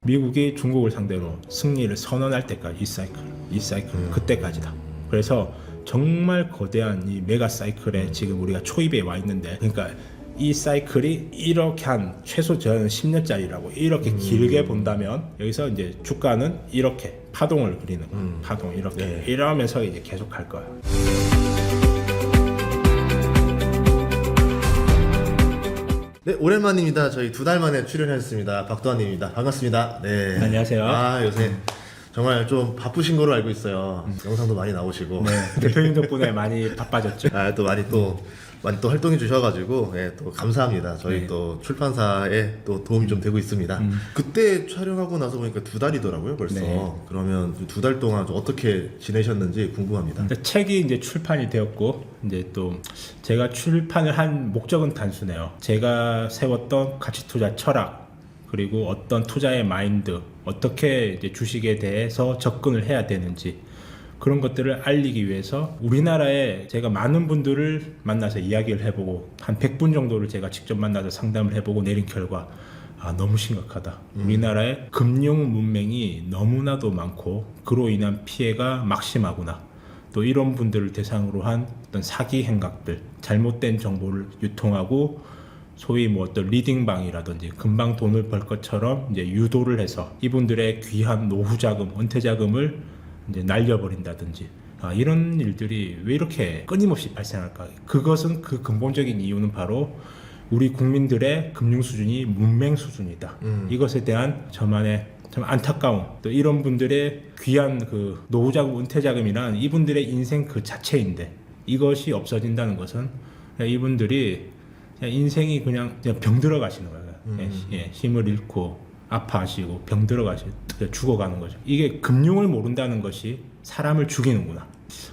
미국이 중국을 상대로 승리를 선언할 때까지 이 사이클 그때까지다. 그래서 정말 거대한 이 메가 사이클에 지금 우리가 초입에 와 있는데, 그러니까 이 사이클이 이렇게 한 최소 저는 10년짜리라고 이렇게 길게 본다면 여기서 이제 주가는 이렇게 파동을 그리는 거예요. 파동 이렇게 네. 이러면서 이제 계속 갈 거야. 네, 오랜만입니다. 저희 2달 만에 출연하셨습니다. 박도환님입니다. 반갑습니다. 네. 안녕하세요. 아, 요새 정말 좀 바쁘신 거로 알고 있어요. 영상도 많이 나오시고. 네, 대표님 덕분에 많이 바빠졌죠. 아, 또 많이 또 활동해 주셔가지고, 예, 또 감사합니다. 저희 네. 또 출판사에 또 도움이 좀 되고 있습니다. 그때 촬영하고 나서 보니까 2달이더라고요, 벌써. 네. 그러면 2달 동안 좀 어떻게 지내셨는지 궁금합니다. 근데 책이 이제 출판이 되었고, 이제 또 제가 출판을 한 목적은 단순해요. 제가 세웠던 가치 투자 철학, 그리고 어떤 투자의 마인드, 어떻게 이제 주식에 대해서 접근을 해야 되는지, 그런 것들을 알리기 위해서 우리나라에 제가 많은 분들을 만나서 이야기를 해보고 한 100분 정도를 제가 직접 만나서 상담을 해보고 내린 결과, 너무 심각하다. 우리나라의 금융 문맹이 너무나도 많고 그로 인한 피해가 막심하구나. 또 이런 분들을 대상으로 한 어떤 사기 행각들, 잘못된 정보를 유통하고 소위 뭐 어떤 리딩방이라든지 금방 돈을 벌 것처럼 이제 유도를 해서 이분들의 귀한 노후 자금, 은퇴 자금을 이제 날려버린다든지, 이런 일들이 왜 이렇게 끊임없이 발생할까? 그것은 그 근본적인 이유는 바로 우리 국민들의 금융 수준이 문맹 수준이다. 이것에 대한 저만의 참 안타까움, 또 이런 분들의 귀한 그 노후자금, 은퇴자금이란 이분들의 인생 그 자체인데 이것이 없어진다는 것은 이분들이 그냥 인생이 그냥 병들어 가시는 거예요. 힘을 잃고 아파하시고 병들어 가시고 죽어가는 거죠. 이게 금융을 모른다는 것이 사람을 죽이는구나.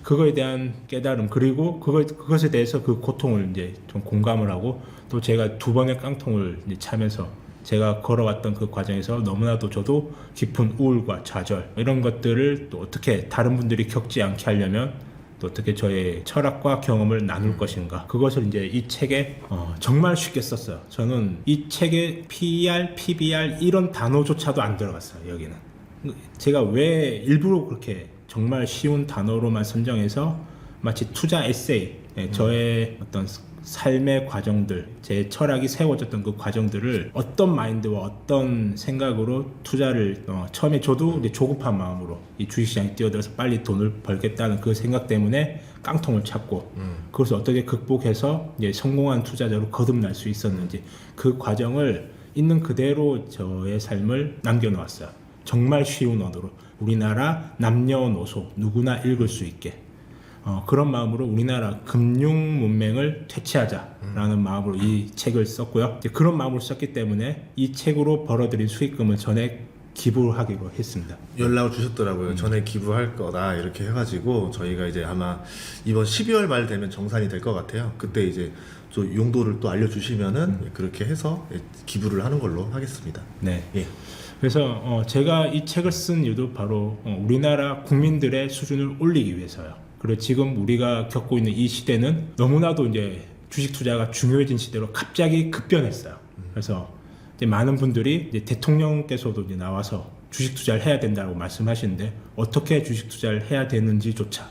그거에 대한 깨달음, 그리고 그것에 대해서 그 고통을 이제 좀 공감을 하고, 또 제가 2번의 깡통을 이제 차면서 제가 걸어왔던 그 과정에서 너무나도 저도 깊은 우울과 좌절, 이런 것들을 또 어떻게 다른 분들이 겪지 않게 하려면 또 어떻게 저의 철학과 경험을 나눌 것인가, 그것을 이제 이 책에 정말 쉽게 썼어요. 저는 이 책에 PER, PBR 이런 단어조차도 안 들어갔어요. 여기는 제가 왜 일부러 그렇게 정말 쉬운 단어로만 선정해서 마치 투자 에세이, 저의 어떤 삶의 과정들, 제 철학이 세워졌던 그 과정들을 어떤 마인드와 어떤 생각으로 투자를 처음에 저도 이제 조급한 마음으로 이 주식시장에 뛰어들어서 빨리 돈을 벌겠다는 그 생각 때문에 깡통을 찾고 그것을 어떻게 극복해서 이제 성공한 투자자로 거듭날 수 있었는지, 그 과정을 있는 그대로 저의 삶을 남겨놓았어요. 정말 쉬운 언어로 우리나라 남녀노소 누구나 읽을 수 있게, 그런 마음으로 우리나라 금융 문맹을 퇴치하자라는 마음으로 이 책을 썼고요. 이제 그런 마음으로 썼기 때문에 이 책으로 벌어들인 수익금을 전액 기부하기로 했습니다. 연락을 주셨더라고요. 전에 기부할 거다 이렇게 해가지고 저희가 이제 아마 이번 12월 말 되면 정산이 될 것 같아요. 그때 이제 또 용도를 또 알려주시면은 그렇게 해서 기부를 하는 걸로 하겠습니다. 네. 예. 그래서 제가 이 책을 쓴 이유도 바로 우리나라 국민들의 수준을 올리기 위해서요. 그리고 지금 우리가 겪고 있는 이 시대는 너무나도 이제 주식 투자가 중요해진 시대로 갑자기 급변했어요. 그래서 이제 많은 분들이 이제 대통령께서도 이제 나와서 주식 투자를 해야 된다고 말씀하시는데, 어떻게 주식 투자를 해야 되는지조차,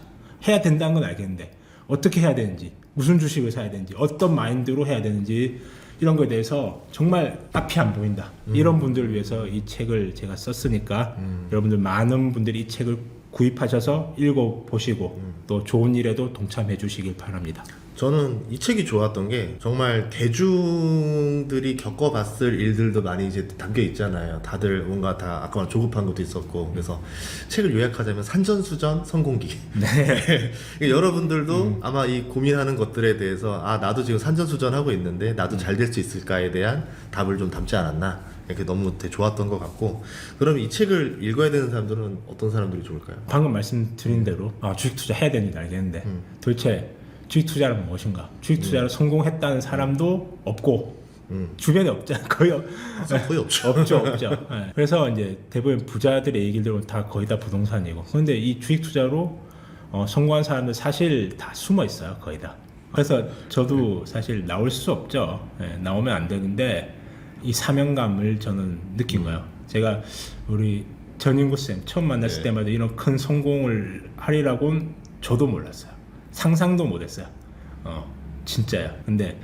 해야 된다는 건 알겠는데 어떻게 해야 되는지, 무슨 주식을 사야 되는지, 어떤 마인드로 해야 되는지, 이런 거에 대해서 정말 앞이 안 보인다. 이런 분들을 위해서 이 책을 제가 썼으니까 여러분들 많은 분들이 이 책을 구입하셔서 읽어보시고 또 좋은 일에도 동참해 주시길 바랍니다. 저는 이 책이 좋았던 게 정말 대중들이 겪어봤을 일들도 많이 이제 담겨 있잖아요. 다들 뭔가 다 아까 말 조급한 것도 있었고, 그래서 책을 요약하자면 산전수전 성공기. 네. 여러분들도 아마 이 고민하는 것들에 대해서 나도 지금 산전수전하고 있는데 나도 잘 될 수 있을까에 대한 답을 좀 담지 않았나, 이렇게 너무 되게 좋았던 것 같고. 그럼 이 책을 읽어야 되는 사람들은 어떤 사람들이 좋을까요? 방금 말씀드린 대로 주식 투자 해야 되는지 알겠는데 도대체 주식 투자는 무엇인가? 주식 투자를 성공했다는 사람도 없고 주변에 없잖아요. 거의 없죠. 없죠. 네. 그래서 이제 대부분 부자들의 얘기를 들으면 다 거의 다 부동산이고, 그런데 이 주식 투자로 성공한 사람들 사실 다 숨어 있어요. 거의 다. 그래서 저도 사실 나올 수 없죠. 네, 나오면 안 되는데 이 사명감을 저는 느낀 거예요. 제가 우리 전인구 쌤 처음 만났을 네. 때마다 이런 큰 성공을 하리라고는 저도 몰랐어요. 상상도 못했어요. 진짜야. 근데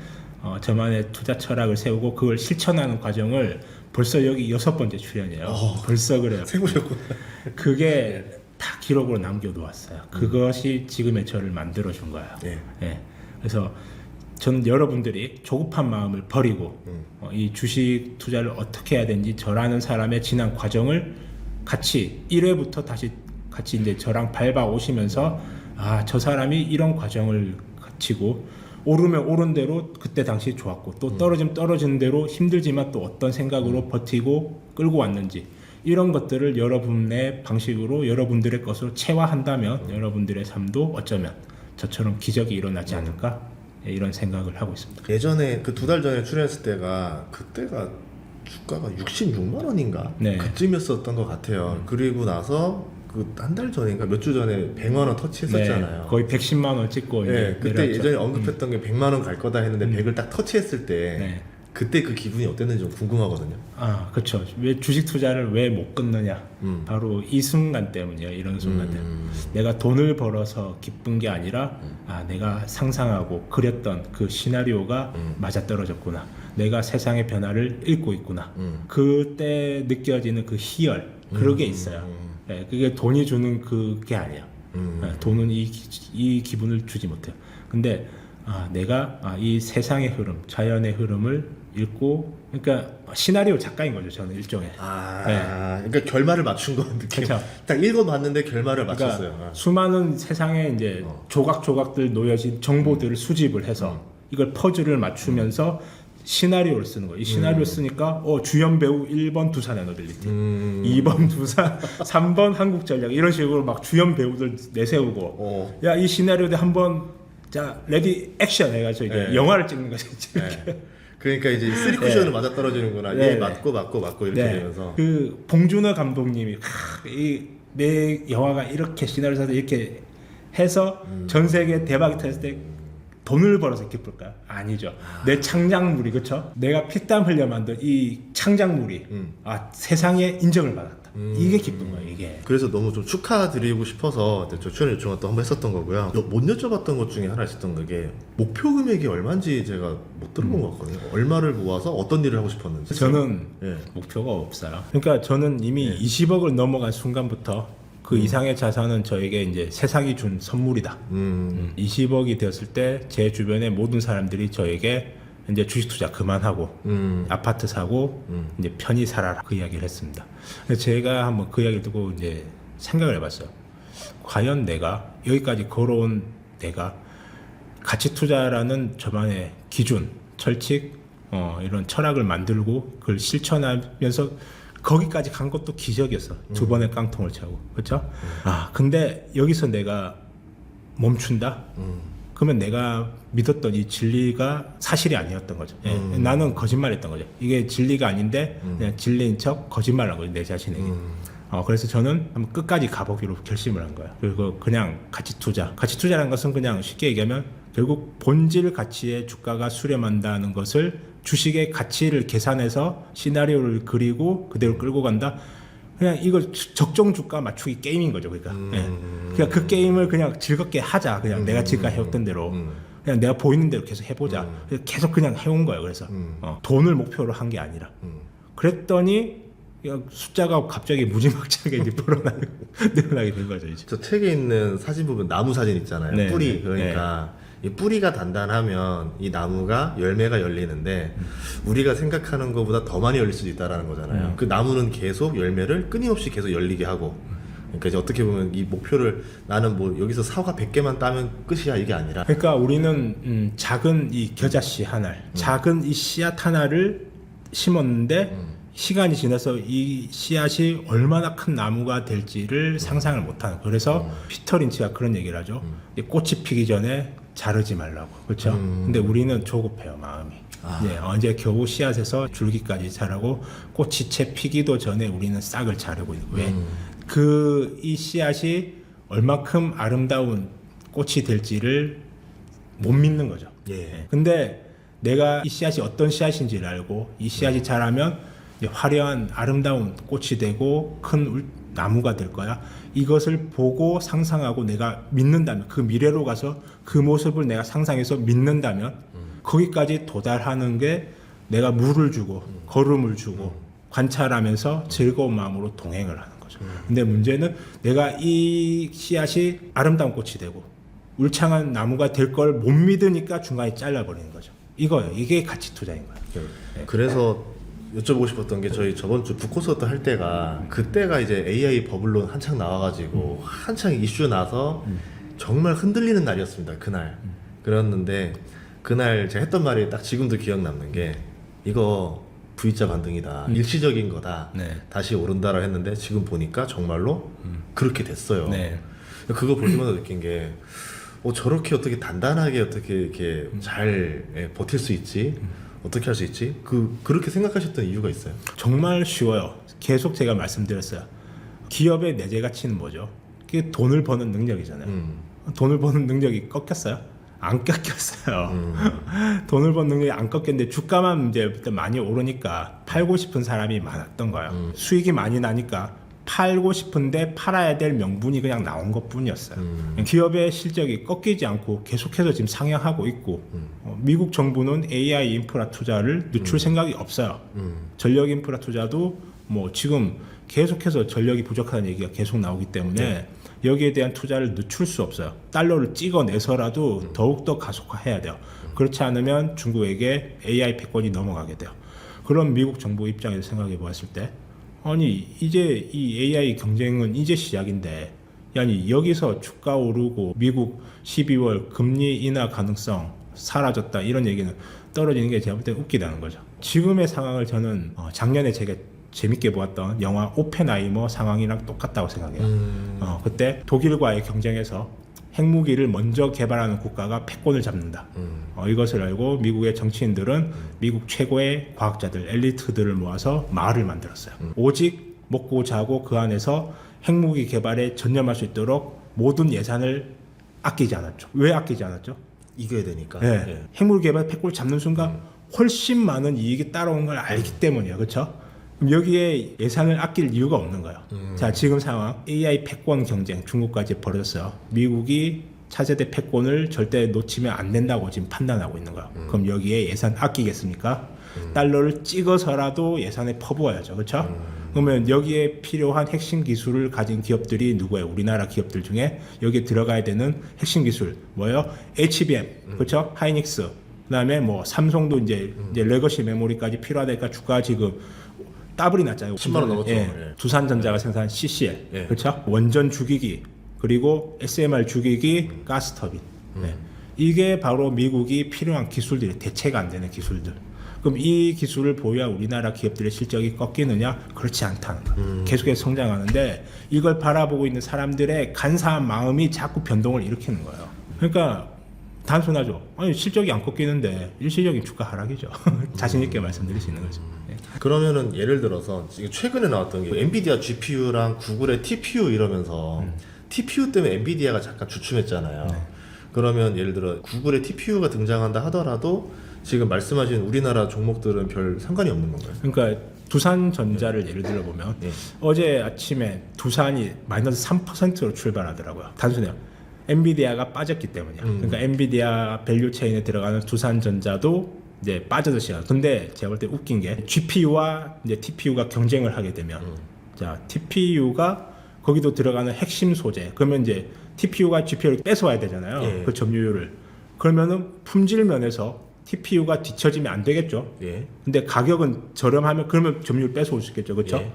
저만의 투자 철학을 세우고 그걸 실천하는 과정을 벌써 여기 6번째 출연이에요. 벌써 그래요. 세보셨구나. 그게 다 기록으로 남겨놓았어요. 그것이 지금의 저를 만들어준 거예요. 예. 그래서 저는 여러분들이 조급한 마음을 버리고 이 주식 투자를 어떻게 해야 되는지 저라는 사람의 지난 과정을 같이 1회부터 다시 같이 이제 저랑 밟아 오시면서 저 사람이 이런 과정을 거치고 오르면 오른 대로 그때 당시 좋았고 또 떨어지면 떨어진 대로 힘들지만 또 어떤 생각으로 버티고 끌고 왔는지 이런 것들을 여러분의 방식으로 여러분들의 것으로 체화한다면 여러분들의 삶도 어쩌면 저처럼 기적이 일어나지 않을까 이런 생각을 하고 있습니다. 예전에 그 2달 전에 출연했을 때가 그때가 주가가 66만 원인가 네. 그쯤이었었던 것 같아요. 그리고 나서 그 한 달 전인가 몇 주 전에 100만 원 터치했었잖아요. 네, 거의 110만 원 찍고 네, 이제 그때 내려왔죠. 예전에 언급했던 게 100만 원 갈 거다 했는데 100을 딱 터치했을 때 네. 그때 그 기분이 어땠는지 좀 궁금하거든요. 그렇죠. 왜 주식 투자를 왜 못 끊느냐? 음. 바로 이 순간 때문이에요. 이런 순간 때문. 내가 돈을 벌어서 기쁜 게 아니라 내가 상상하고 그렸던 그 시나리오가 맞아떨어졌구나. 내가 세상의 변화를 읽고 있구나. 그때 느껴지는 그 희열 그런 게 있어요. 네, 그게 돈이 주는 그게 아니에요. 돈은 이 기분을 주지 못해요. 근데 내가 이 세상의 흐름, 자연의 흐름을 읽고, 그러니까 시나리오 작가인 거죠. 저는 일종의. 그러니까 결말을 맞춘 거 느낌. 그쵸. 딱 읽어봤는데 결말을 그러니까 맞췄어요. 수많은 세상에 이제 조각조각들 놓여진 정보들을 수집을 해서 이걸 퍼즐을 맞추면서 시나리오를 쓰는 거예요. 이 시나리오 쓰니까 주연 배우 1번 두산 에너빌리티, 2번 두산, 3번 한국전략 이런 식으로 막 주연 배우들 내세우고 야 이 시나리오에 한번 자 레디 액션 해가지고 이제 네. 영화를 찍는 거죠. 네. 그러니까 이제 3쿠션을 맞아 떨어지는구나. 네. 얘 맞고 이렇게 되면서. 그 봉준호 감독님이 내 영화가 이렇게 시나리오 써서 이렇게 해서 전 세계 대박이 터졌을 때 돈을 벌어서 기쁠까요? 아니죠. 내 창작물이 그렇죠. 내가 피땀 흘려 만든 이 창작물이 세상에 인정을 받았다. 이게 기쁜 거예요. 이게. 그래서 너무 좀 축하드리고 싶어서 저 출연 요청을 또 한번 했었던 거고요. 못 여쭤봤던 것 중에 하나 있었던 게 목표 금액이 얼마인지 제가 못 들어본 것 같거든요. 얼마를 모아서 어떤 일을 하고 싶었는지. 저는 예. 목표가 없어요. 그러니까 저는 이미 20억을 넘어간 순간부터 그 이상의 자산은 저에게 이제 세상이 준 선물이다. 20억이 되었을 때 제 주변의 모든 사람들이 저에게 이제 주식 투자 그만하고 아파트 사고 이제 편히 살아라 그 이야기를 했습니다. 그래서 제가 한번 그 이야기를 듣고 이제 생각을 해봤어요. 과연 내가 여기까지 걸어온 내가 가치 투자라는 저만의 기준, 철칙, 이런 철학을 만들고 그걸 실천하면서 거기까지 간 것도 기적이었어. 2번의 깡통을 차고. 그렇죠? 근데 여기서 내가 멈춘다? 그러면 내가 믿었던 이 진리가 사실이 아니었던 거죠. 나는 거짓말했던 거죠. 이게 진리가 아닌데 그냥 진리인 척 거짓말한 거죠. 내 자신에게. 그래서 저는 한번 끝까지 가보기로 결심을 한 거예요. 그리고 그냥 가치 투자. 가치 투자라는 것은 그냥 쉽게 얘기하면 결국 본질 가치의 주가가 수렴한다는 것을 주식의 가치를 계산해서 시나리오를 그리고 그대로 끌고 간다. 그냥 이걸 적정 주가 맞추기 게임인 거죠. 그러니까 그냥 그 게임을 그냥 즐겁게 하자. 그냥 내가 지금까지 해왔던 대로 그냥 내가 보이는 대로 계속 해보자. 계속 그냥 해온 거예요. 그래서 돈을 목표로 한 게 아니라. 그랬더니 숫자가 갑자기 무지막지하게 이제 늘어나게 된 거죠. 이제. 저 책에 있는 사진 보면 나무 사진 있잖아요. 네. 뿌리. 그러니까 이 뿌리가 단단하면 이 나무가 열매가 열리는데 우리가 생각하는 것보다 더 많이 열릴 수도 있다라는 거잖아요. 그 나무는 계속 열매를 끊임없이 계속 열리게 하고. 그러니까 이제 어떻게 보면 이 목표를 나는 뭐 여기서 사과 100개만 따면 끝이야 이게 아니라. 그러니까 우리는 작은 이 겨자씨 하나를, 작은 이 씨앗 하나를 심었는데 시간이 지나서 이 씨앗이 얼마나 큰 나무가 될지를 상상을 못하는. 그래서 피터 린치가 그런 얘기를 하죠. 이 꽃이 피기 전에 자르지 말라고. 그렇죠? 근데 우리는 조급해요, 마음이. 언제 겨우 씨앗에서 줄기까지 자라고 꽃이 채 피기도 전에 우리는 싹을 자르고 있는 거예요. 왜? 이 씨앗이 얼마큼 아름다운 꽃이 될지를 못 믿는 거죠. 예. 근데 내가 이 씨앗이 어떤 씨앗인지를 알고 이 씨앗이 자라면 이제 화려한 아름다운 꽃이 되고 큰 나무가 될 거야. 이것을 보고 상상하고 내가 믿는다면, 그 미래로 가서 그 모습을 내가 상상해서 믿는다면 거기까지 도달하는 게 내가 물을 주고 걸음을 주고 관찰하면서 즐거운 마음으로 동행을 하는 거죠. 근데 문제는 내가 이 씨앗이 아름다운 꽃이 되고 울창한 나무가 될 걸 못 믿으니까 중간에 잘라버리는 거죠. 이거예요. 이게 가치 투자인 거예요. 네. 그래서 여쭤보고 싶었던 게 저희 저번 주 북콘서트 할 때가 그때가 이제 AI 버블론 한창 나와가지고 한창 이슈 나서 정말 흔들리는 날이었습니다. 그날. 그랬는데 그날 제가 했던 말이 딱 지금도 기억 남는 게 이거 V자 반등이다. 일시적인 거다. 네. 다시 오른다라고 했는데 지금 보니까 정말로 그렇게 됐어요. 네. 그거 볼 때마다 느낀 게 저렇게 어떻게 단단하게 어떻게 이렇게 잘 버틸 수 있지? 어떻게 할 수 있지? 그렇게 생각하셨던 이유가 있어요? 정말 쉬워요. 계속 제가 말씀드렸어요. 기업의 내재 가치는 뭐죠? 그게 돈을 버는 능력이잖아요. 돈을 버는 능력이 꺾였어요? 안 꺾였어요. 돈을 버는 능력이 안 꺾였는데 주가만 이제 많이 오르니까 팔고 싶은 사람이 많았던 거예요. 수익이 많이 나니까 팔고 싶은데 팔아야 될 명분이 그냥 나온 것 뿐이었어요. 기업의 실적이 꺾이지 않고 계속해서 지금 상향하고 있고 미국 정부는 AI 인프라 투자를 늦출 생각이 없어요. 전력 인프라 투자도 뭐 지금 계속해서 전력이 부족하다는 얘기가 계속 나오기 때문에 여기에 대한 투자를 늦출 수 없어요. 달러를 찍어내서라도 더욱더 가속화해야 돼요. 그렇지 않으면 중국에게 AI 패권이 넘어가게 돼요. 그럼 미국 정부 입장에서 생각해 보았을 때 아니 이제 이 AI 경쟁은 이제 시작인데 아니 여기서 주가 오르고 미국 12월 금리 인하 가능성 사라졌다 이런 얘기는 떨어지는 게 제가 볼 때 웃기다는 거죠. 지금의 상황을 저는 작년에 제가 재밌게 보았던 영화 오펜하이머 상황이랑 똑같다고 생각해요. 그때 독일과의 경쟁에서 핵무기를 먼저 개발하는 국가가 패권을 잡는다. 이것을 알고 미국의 정치인들은 미국 최고의 과학자들, 엘리트들을 모아서 마을을 만들었어요. 오직 먹고 자고 그 안에서 핵무기 개발에 전념할 수 있도록 모든 예산을 아끼지 않았죠. 왜 아끼지 않았죠? 이겨야 되니까. 네. 예. 핵무기 개발 패권을 잡는 순간 훨씬 많은 이익이 따라오는 걸 알기 때문이에요. 그렇죠? 그럼 여기에 예산을 아낄 이유가 없는 거예요. 자, 지금 상황 AI 패권 경쟁 중국까지 벌어졌어요. 미국이 차세대 패권을 절대 놓치면 안 된다고 지금 판단하고 있는 거예요. 그럼 여기에 예산 아끼겠습니까? 달러를 찍어서라도 예산에 퍼부어야죠. 그렇죠? 그러면 여기에 필요한 핵심 기술을 가진 기업들이 누구예요? 우리나라 기업들 중에 여기에 들어가야 되는 핵심 기술 뭐예요? HBM, 그렇죠? 하이닉스, 그다음에 뭐 삼성도 이제 레거시 메모리까지 필요하다니까 주가 지금 더블이 났잖아요. 10만 원 넘었죠. 예. 예. 두산전자가 생산한 CCL, 예. 그렇죠? 원전 주기기 그리고 SMR 주기기, 가스터빈. 네. 이게 바로 미국이 필요한 기술들이 대체가 안 되는 기술들. 그럼 이 기술을 보유한 우리나라 기업들의 실적이 꺾이느냐? 그렇지 않다는 거예요. 계속해서 성장하는데 이걸 바라보고 있는 사람들의 간사한 마음이 자꾸 변동을 일으키는 거예요. 그러니까 단순하죠. 아니 실적이 안 꺾이는데 일시적인 주가 하락이죠. 자신 있게 말씀드릴 수 있는 거죠. 예. 그러면은 예를 들어서 지금 최근에 나왔던 게 엔비디아 GPU랑 구글의 TPU 이러면서 TPU 때문에 엔비디아가 잠깐 주춤했잖아요. 그러면 예를 들어 구글의 TPU가 등장한다 하더라도 지금 말씀하신 우리나라 종목들은 별 상관이 없는 건가요? 그러니까 두산전자를 예를 들어 보면 어제 아침에 두산이 마이너스 3%로 출발하더라고요. 단순해요. 엔비디아가 빠졌기 때문이야. 그러니까 엔비디아 밸류 체인에 들어가는 두산전자도 이제 빠져서 시작. 근데 제가 볼 때 웃긴 게 GPU와 이제 TPU가 경쟁을 하게 되면 자 TPU가 거기도 들어가는 핵심 소재. 그러면 이제 TPU가 GPU를 뺏어와야 되잖아요. 예. 그 점유율을. 그러면은 품질 면에서 TPU가 뒤처지면 안 되겠죠. 예. 근데 가격은 저렴하면 그러면 점유율 뺏어올 수 있겠죠. 그렇죠? 예.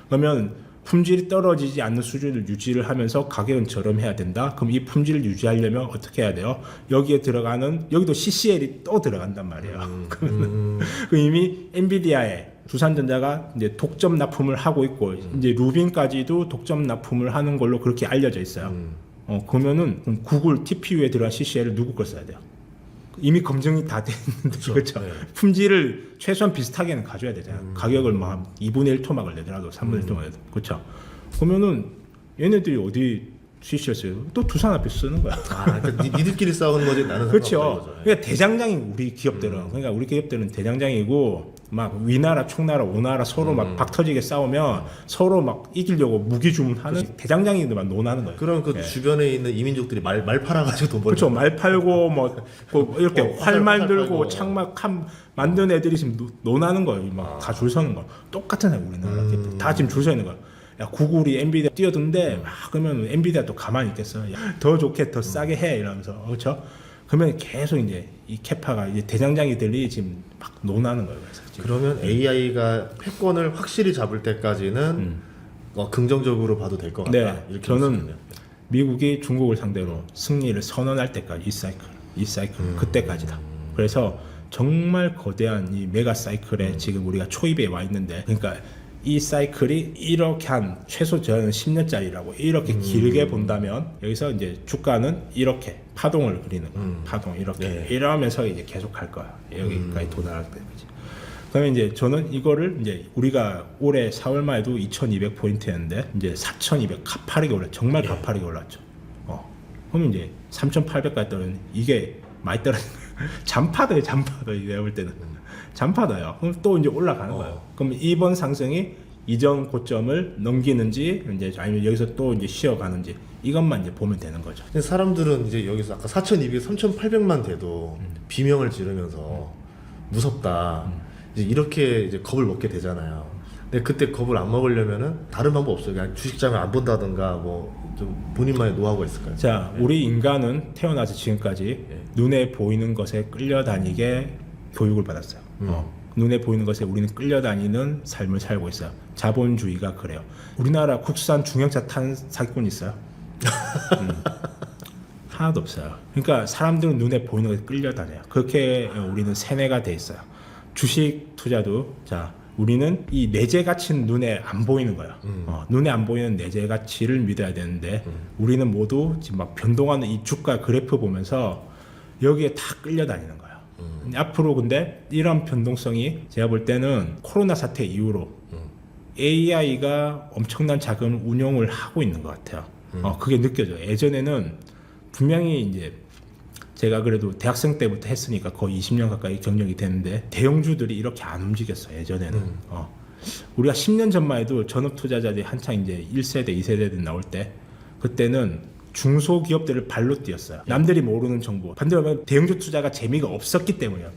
그러면 품질이 떨어지지 않는 수준을 유지를 하면서 가격은 저렴해야 된다. 그럼 이 품질을 유지하려면 어떻게 해야 돼요? 여기에 들어가는 여기도 CCL이 또 들어간단 말이에요. 그러면 그 이미 엔비디아에 두산전자가 이제 독점 납품을 하고 있고 이제 루빈까지도 독점 납품을 하는 걸로 그렇게 알려져 있어요. 그러면은 구글 TPU에 들어간 CCL을 누구 걸 써야 돼요? 이미 검증이 다 돼 있는데 그렇죠. 네. 품질을 최소한 비슷하게는 가져야 되잖아요. 가격을 뭐 한 2분의 1 토막을 내더라도 3분의 1 토막을 내더라도 그렇죠. 그러면은 얘네들이 어디 스위스를 또 두산 앞에 쓰는 거야. 그러니까 니들끼리 싸우는 거지 나는 그렇죠. 상관없다 이거죠. 그러니까 대장장이 우리 기업들은 그러니까 우리 기업들은 대장장이고 막 위나라 총나라 오나라 서로 막 박터지게 싸우면 서로 막 이기려고 무기 주문하는 대장장이들만 논하는 거예요. 그럼 그 주변에 있는 이민족들이 말 팔아가지고 돈 벌죠. 그렇죠. 말 팔고 뭐 이렇게 활 만들고 팔고. 창막 만든 애들이 지금 논하는 거예요. 막 다 줄 서는 거. 똑같은 애 우리나라 기업들 다 지금 줄 서 있는 거야. 야 구글이 엔비디아 뛰어든데 막 그러면 엔비디아 또 가만히 있겠어. 야, 더 좋게 더 싸게 해 이러면서 그렇죠. 그러면 계속 이제 이 캐파가 이제 대장장이들이 지금 막 논하는 거예요. 그래서 지금. 그러면 AI가 패권을 확실히 잡을 때까지는 긍정적으로 봐도 될 것 같다. 네, 이렇게 저는 말씀드리네요. 미국이 중국을 상대로 승리를 선언할 때까지 이 사이클 그때까지다. 그래서 정말 거대한 이 메가 사이클에 지금 우리가 초입에 와 있는데, 그러니까 이 사이클이 이렇게 한 최소 저는 10년짜리라고 이렇게 길게 본다면 여기서 이제 주가는 이렇게 파동을 그리는 거야. 파동 이렇게 네. 이러면서 이제 계속 갈 거야. 여기까지 도달할 때까지. 그러면 이제 저는 이거를 이제 우리가 올해 4월만 해도 2,200포인트였는데 이제 4,200 가파르게 올랐. 정말 가파르게 올랐죠. 그러면 이제 3,800까지 떨어지는 이게 많이 떨어진 거예요. 잔파도예요, 잔파도. 내가 볼 때는 잔파도예요. 그럼 또 이제 올라가는 거예요. 그럼 이번 상승이 이전 고점을 넘기는지 이제 아니면 여기서 또 이제 쉬어가는지 이것만 이제 보면 되는 거죠. 근데 사람들은 이제 여기서 아까 4,200, 3,800만 돼도 비명을 지르면서 무섭다. 이제 이렇게 이제 겁을 먹게 되잖아요. 근데 그때 겁을 안 먹으려면은 다른 방법 없어요. 그냥 주식장을 안 본다든가 뭐 좀 본인만의 노하우가 있을까요? 자, 우리 인간은 태어나서 지금까지 눈에 보이는 것에 끌려다니게 교육을 받았어요. 눈에 보이는 것에 우리는 끌려다니는 삶을 살고 있어요. 자본주의가 그래요. 우리나라 국산 중형차 탄 사기꾼 있어요? 하나도 없어요. 그러니까 사람들은 눈에 보이는 것에 끌려다녀요. 그렇게 우리는 세뇌가 돼 있어요. 주식 투자도 자, 우리는 이 내재 가치는 눈에 안 보이는 거야. 눈에 안 보이는 내재 가치를 믿어야 되는데 우리는 모두 지금 막 변동하는 이 주가 그래프 보면서 여기에 다 끌려다니는 거야. 앞으로 근데 이런 변동성이 제가 볼 때는 코로나 사태 이후로 AI가 엄청난 자금 운용을 하고 있는 것 같아요. 그게 느껴져요. 예전에는 분명히 이제 제가 그래도 대학생 때부터 했으니까 거의 20년 가까이 경력이 됐는데 대형주들이 이렇게 안 움직였어요. 예전에는. 우리가 10년 전만 해도 전업 투자자들이 한창 이제 1세대, 2세대들 나올 때 그때는 중소기업들을 발로 뛰었어요. 남들이 모르는 정보. 반대로 하면 대형주 투자가 재미가 없었기 때문이에요.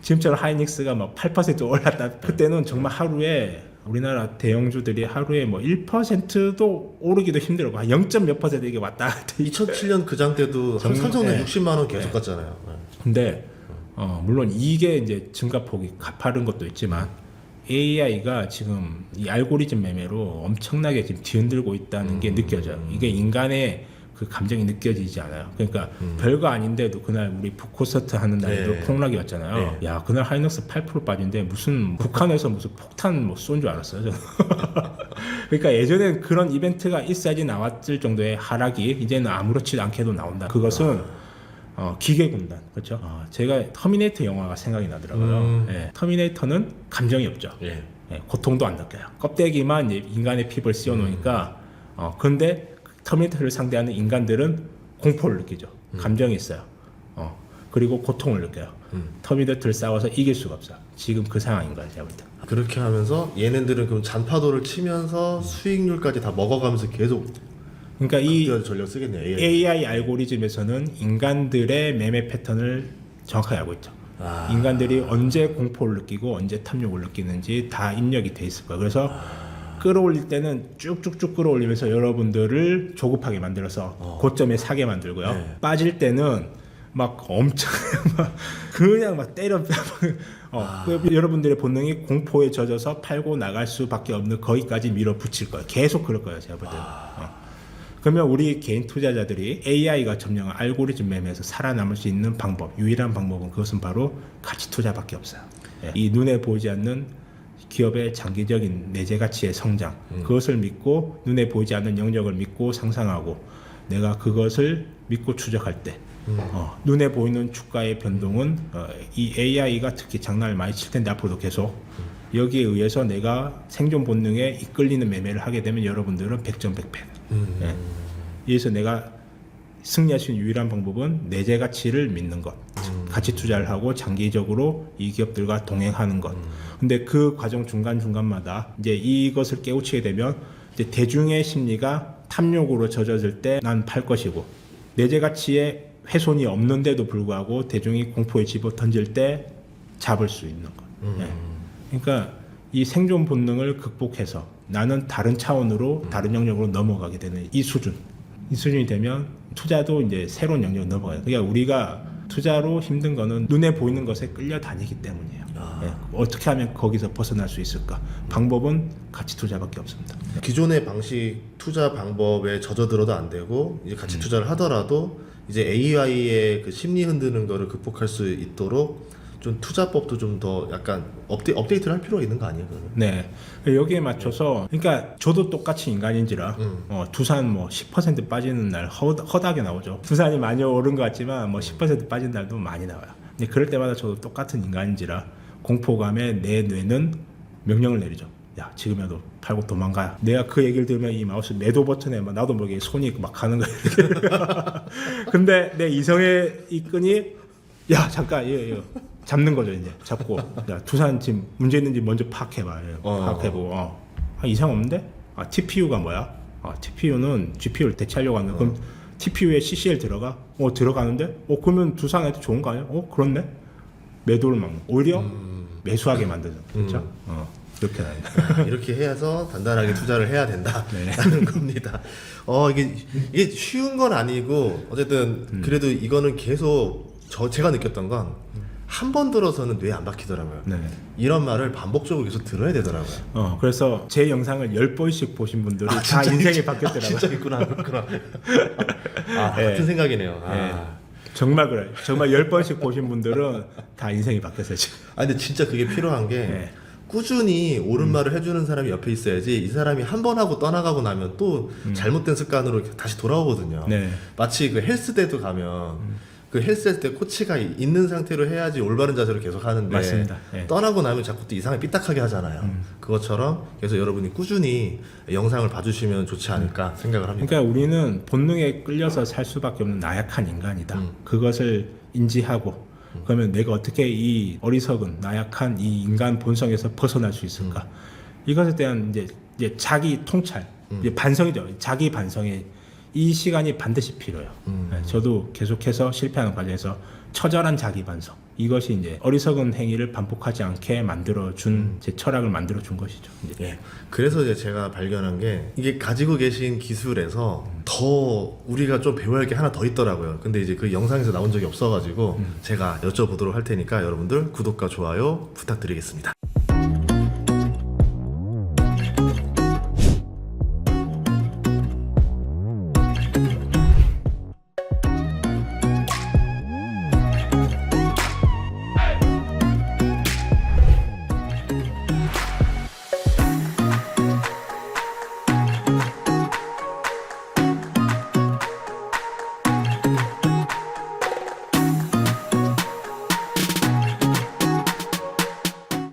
지금처럼 하이닉스가 막 8% 올랐다. 그때는 정말 하루에 우리나라 대형주들이 하루에 뭐 1%도 오르기도 힘들고 한 0. 몇 퍼센트 이게 왔다 갔다. 2007년 그장 때도 한 삼성은 60만 원 계속 갔잖아요. 근데 물론 이게 이제 증가폭이 가파른 것도 있지만 AI가 지금 이 알고리즘 매매로 엄청나게 지금 뒤흔들고 있다는 게 느껴져요. 이게 인간의 그 감정이 느껴지지 않아요. 그러니까 별거 아닌데도 그날 우리 콘서트 하는 날에도 폭락이 왔잖아요. 야, 그날 하이닉스 8% 빠진데 무슨 북한에서 무슨 폭탄 뭐 쏜 줄 알았어요. 저는. 그러니까 예전엔 그런 이벤트가 있어야지 나왔을 정도의 하락이 이제는 아무렇지도 않게도 나온다. 그것은 기계군단, 그렇죠? 제가 터미네이터 영화가 생각이 나더라고요. 터미네이터는 감정이 없죠. 고통도 안 느껴요. 껍데기만 이제 인간의 피부를 씌워놓으니까. 그런데 터미네이터를 상대하는 인간들은 공포를 느끼죠. 감정이 있어요. 그리고 고통을 느껴요. 터미네이터를 싸워서 이길 수가 없어요. 지금 그 상황인 거예요, 제가 볼 때. 그렇게 하면서 얘네들은 그럼 잔파도를 치면서 수익률까지 다 먹어가면서 계속 그러니까 이 전략 쓰겠네요. AI 알고리즘에서는 인간들의 매매 패턴을 정확하게 알고 있죠. 인간들이 언제 공포를 느끼고 언제 탐욕을 느끼는지 다 입력이 돼 있을 거예요. 그래서 끌어올릴 때는 쭉쭉쭉 끌어올리면서 여러분들을 조급하게 만들어서 고점에 사게 만들고요. 빠질 때는 막 엄청 그냥 막 때려 여러분들의 본능이 공포에 젖어서 팔고 나갈 수밖에 없는 거기까지 밀어붙일 거예요. 계속 그럴 거예요, 제가 볼 때는. 그러면 우리 개인 투자자들이 AI가 점령한 알고리즘 매매에서 살아남을 수 있는 방법, 유일한 방법은 그것은 바로 가치 투자밖에 없어요. 이 눈에 보이지 않는 기업의 장기적인 내재 가치의 성장, 그것을 믿고 눈에 보이지 않는 영역을 믿고 상상하고 내가 그것을 믿고 추적할 때 눈에 보이는 주가의 변동은 이 AI가 특히 장난을 많이 칠 텐데 앞으로도 계속 여기에 의해서 내가 생존 본능에 이끌리는 매매를 하게 되면 여러분들은 100점 100패. 이래서 내가 승리할 수 있는 유일한 방법은 내재 가치를 믿는 것, 가치 투자를 하고 장기적으로 이 기업들과 동행하는 것. 근데 그 과정 중간중간마다 이제 이것을 깨우치게 되면 이제 대중의 심리가 탐욕으로 젖어들 때 난 팔 것이고, 내재 가치에 훼손이 없는데도 불구하고 대중이 공포에 집어 던질 때 잡을 수 있는 것. 예. 그러니까 이 생존 본능을 극복해서 나는 다른 차원으로 다른 영역으로 넘어가게 되는 이 수준이 되면 투자도 이제 새로운 영역으로 넘어가요. 그러니까 우리가 투자로 힘든 거는 눈에 보이는 것에 끌려다니기 때문이에요. 예. 어떻게 하면 거기서 벗어날 수 있을까? 방법은 가치 투자밖에 없습니다. 기존의 방식 투자 방법에 젖어들어도 안 되고 이제 가치 투자를 하더라도 이제 AI의 그 심리 흔드는 거를 극복할 수 있도록 좀 투자법도 좀 더 약간 업데이트를 할 필요가 있는 거 아니에요? 그러면? 네. 여기에 맞춰서, 그러니까 저도 똑같이 인간인지라, 두산 뭐 10% 빠지는 날 허다하게 나오죠. 두산이 많이 오른 것 같지만 뭐 10% 빠진 날도 많이 나와요. 근데 그럴 때마다 저도 똑같은 인간인지라 공포감에 내 뇌는 명령을 내리죠. 야, 지금이라도 팔고 도망가. 내가 그 얘기를 들으면 이 마우스 매도 버튼에 막 나도 모르게 손이 막 가는 거예요. 근데 내 이성의 이 끈이 야, 잠깐, 잡는 거죠, 이제. 잡고. 야, 두산 지금 문제 있는지 먼저 파악해봐. 파악해보고. 이상 없는데? TPU가 뭐야? TPU는 GPU를 대체하려고 하는 그럼 TPU에 CCL 들어가? 들어가는데? 그러면 두산한테 좋은 거 아니야? 그렇네? 매도를 막는. 오히려 매수하게 만드죠. 그렇죠? 그렇게 나요. 이렇게 해서 단단하게 투자를 해야 된다라는 겁니다. 이게 쉬운 건 아니고 어쨌든 그래도 이거는 계속 제가 느꼈던 건 한 번 들어서는 뇌에 안 박히더라고요. 네. 이런 말을 반복적으로 계속 들어야 되더라고요. 그래서 제 영상을 10번씩 보신 분들이 다 인생이 바뀌었더라고요. 진짜 있구나. 그렇구나. 네. 같은 생각이네요. 네. 정말 그래요. 정말 10번씩 보신 분들은 다 인생이 바뀌었어요, 지금. 근데 진짜 그게 필요한 게 네. 꾸준히 옳은 말을 해주는 사람이 옆에 있어야지 이 사람이 한 번 하고 떠나가고 나면 또 잘못된 습관으로 다시 돌아오거든요. 네. 마치 그 헬스대도 가면 그 헬스할 때 코치가 있는 상태로 해야지 올바른 자세로 계속 하는데 맞습니다. 네. 떠나고 나면 자꾸 또 이상하게 삐딱하게 하잖아요. 그것처럼 그래서 여러분이 꾸준히 영상을 봐주시면 좋지 않을까 생각을 합니다. 그러니까 우리는 본능에 끌려서 살 수밖에 없는 나약한 인간이다. 그것을 인지하고 그러면 내가 어떻게 이 어리석은 나약한 이 인간 본성에서 벗어날 수 있을까? 이것에 대한 이제 자기 통찰, 이제 반성이죠. 자기 반성이 이 시간이 반드시 필요해요. 네, 저도 계속해서 실패하는 과정에서 처절한 자기 반성. 이것이 이제 어리석은 행위를 반복하지 않게 만들어준 제 철학을 만들어준 것이죠. 이제. 예. 그래서 이제 제가 발견한 게 이게 가지고 계신 기술에서 더 우리가 좀 배워야 할 게 하나 더 있더라고요. 근데 이제 그 영상에서 나온 적이 없어가지고 제가 여쭤보도록 할 테니까 여러분들 구독과 좋아요 부탁드리겠습니다.